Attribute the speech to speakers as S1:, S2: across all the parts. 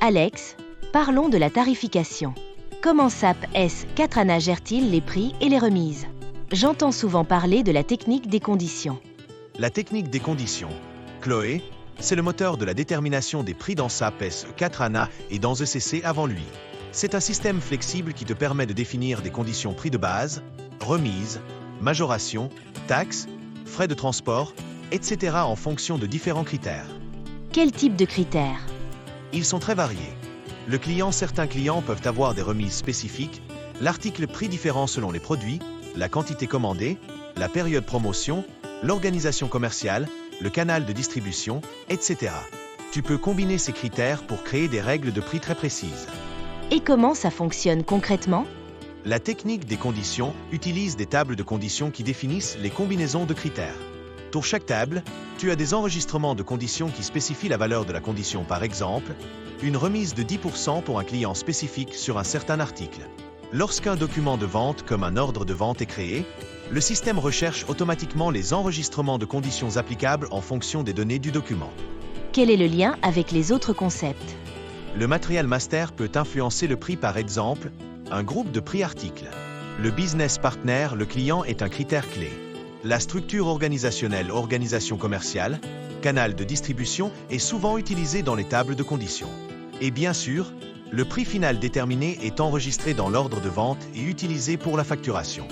S1: Alex, parlons de la tarification. Comment SAP S/4HANA gère-t-il les prix et les remises? J'entends souvent parler de la technique des conditions.
S2: La technique des conditions, Chloé, c'est le moteur de la détermination des prix dans SAP S/4HANA et dans ECC avant lui. C'est un système flexible qui te permet de définir des conditions prix de base, remises, majoration, taxes, frais de transport, etc. en fonction de différents critères.
S1: Quel type de critères?
S2: Ils sont très variés. Certains clients peuvent avoir des remises spécifiques, l'article prix différent selon les produits, la quantité commandée, la période promotion, l'organisation commerciale, le canal de distribution, etc. Tu peux combiner ces critères pour créer des règles de prix très précises.
S1: Et comment ça fonctionne concrètement?
S2: La technique des conditions utilise des tables de conditions qui définissent les combinaisons de critères. Pour chaque table, tu as des enregistrements de conditions qui spécifient la valeur de la condition. Par exemple, une remise de 10% pour un client spécifique sur un certain article. Lorsqu'un document de vente comme un ordre de vente est créé, le système recherche automatiquement les enregistrements de conditions applicables en fonction des données du document.
S1: Quel est le lien avec les autres concepts?
S2: Le Material Master peut influencer le prix. Par exemple, un groupe de prix article. Le business partner, le client, est un critère clé. La structure organisationnelle, organisation commerciale, canal de distribution est souvent utilisée dans les tables de conditions. Et bien sûr, le prix final déterminé est enregistré dans l'ordre de vente et utilisé pour la facturation.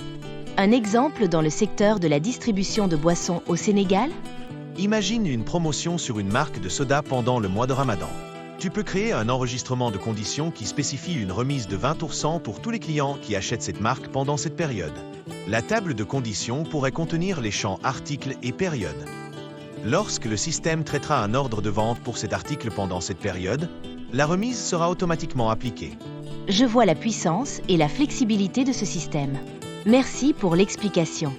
S1: Un exemple dans le secteur de la distribution de boissons au Sénégal?
S2: Imagine une promotion sur une marque de soda pendant le mois de Ramadan. Tu peux créer un enregistrement de conditions qui spécifie une remise de 20% pour tous les clients qui achètent cette marque pendant cette période. La table de conditions pourrait contenir les champs article et période. Lorsque le système traitera un ordre de vente pour cet article pendant cette période, la remise sera automatiquement appliquée.
S1: Je vois la puissance et la flexibilité de ce système. Merci pour l'explication.